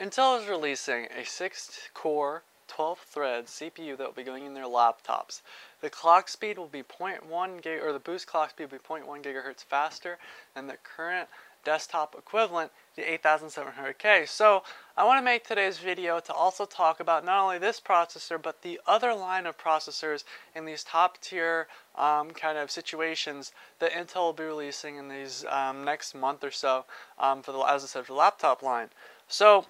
Intel is releasing a 6-core, 12-thread CPU that will be going in their laptops. The clock speed will be 0.1 gig, or the boost clock speed will be 0.1 gigahertz faster than the current desktop equivalent, the 8700K. So I want to make today's video to also talk about not only this processor, but the other line of processors in these top tier kind of situations that Intel will be releasing in these next month or so for the, as I said, for the laptop line. So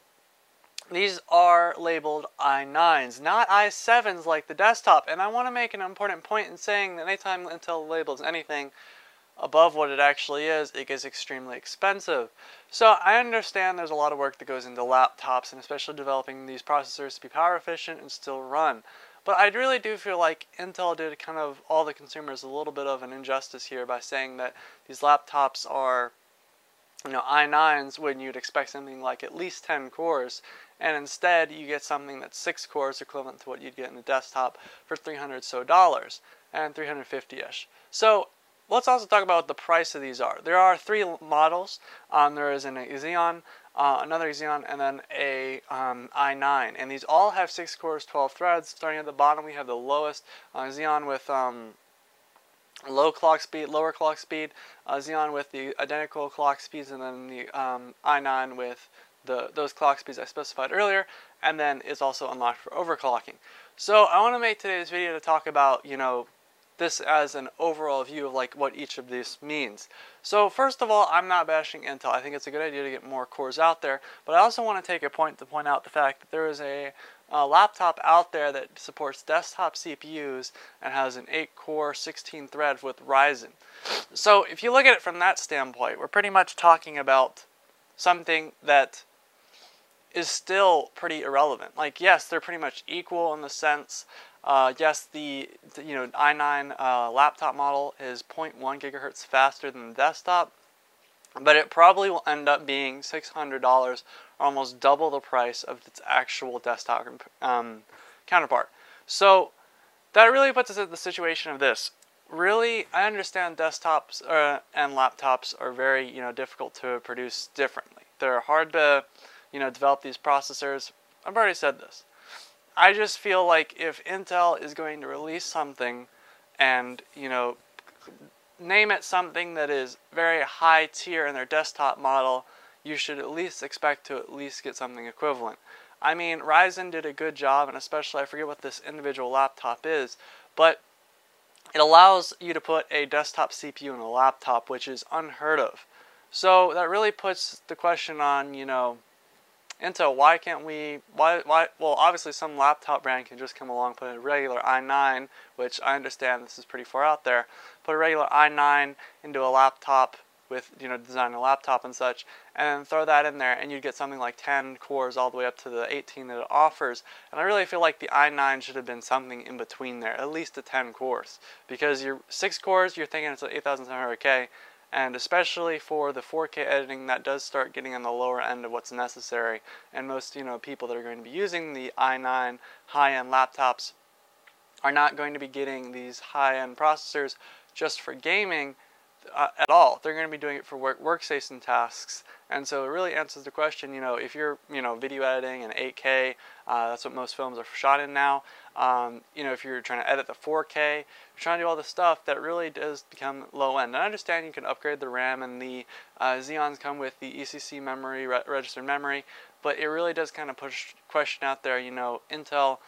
these are labeled i9s, not i7s like the desktop. And I want to make an important point in saying that anytime Intel labels anything above what it actually is, it gets extremely expensive. So I understand there's a lot of work that goes into laptops, and especially developing these processors to be power efficient and still run. But I really do feel like Intel did kind of all the consumers a little bit of an injustice here by saying that these laptops are, you know, i9s when you'd expect something like at least 10 cores, and instead you get something that's 6 cores, equivalent to what you'd get in the desktop, for $300 so and 350-ish. So let's also talk about what the price of these are. There are 3 models. There is an Xeon, another Xeon, and then a i9. And these all have 6 cores, 12 threads. Starting at the bottom, we have the lowest Xeon with lower clock speed, Xeon with the identical clock speeds, and then the i9 with those clock speeds I specified earlier, and then it's also unlocked for overclocking. So I want to make today's video to talk about, you know, this as an overall view of like what each of these means. So first of all, I'm not bashing Intel. I think it's a good idea to get more cores out there, but I also want to take a point to point out the fact that there is a laptop out there that supports desktop CPUs and has an 8-core, 16-thread with Ryzen. So if you look at it from that standpoint, we're pretty much talking about something that is still pretty irrelevant. Like, yes, they're pretty much equal in the sense, yes, the i9 laptop model is 0.1 gigahertz faster than the desktop, but it probably will end up being $600, almost double the price of its actual desktop counterpart. So that really puts us in the situation of this. Really, I understand desktops and laptops are very, difficult to produce differently. They're hard to, develop these processors. I've already said this. I just feel like if Intel is going to release something and, name it something that is very high tier in their desktop model, you should at least expect to at least get something equivalent. I mean, Ryzen did a good job, and especially, I forget what this individual laptop is, but it allows you to put a desktop CPU in a laptop, which is unheard of. So that really puts the question on, Intel, why can't we, well, obviously some laptop brand can just come along, put a regular i9, which I understand this is pretty far out there, put a regular i9 into a laptop with, design a laptop and such, and throw that in there, and you'd get something like 10 cores all the way up to the 18 that it offers. And I really feel like the i9 should have been something in between there, at least the 10 cores, because your 6 cores, you're thinking it's 8700K, and especially for the 4K editing, that does start getting on the lower end of what's necessary. And most, people that are going to be using the i9 high-end laptops are not going to be getting these high-end processors just for gaming at all. They're going to be doing it for workstation tasks. And so it really answers the question, if you're, video editing in 8K, that's what most films are shot in now. If you're trying to edit the 4K, you're trying to do all the stuff that really does become low end. And I understand you can upgrade the RAM, and the Xeons come with the ECC memory, registered memory, but it really does kind of push question out there. Intel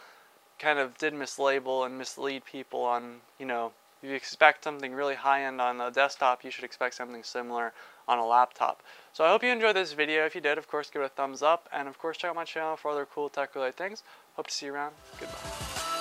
kind of did mislabel and mislead people on, if you expect something really high-end on a desktop, you should expect something similar on a laptop. So I hope you enjoyed this video. If you did, of course, give it a thumbs up. And, of course, check out my channel for other cool tech-related things. Hope to see you around. Goodbye.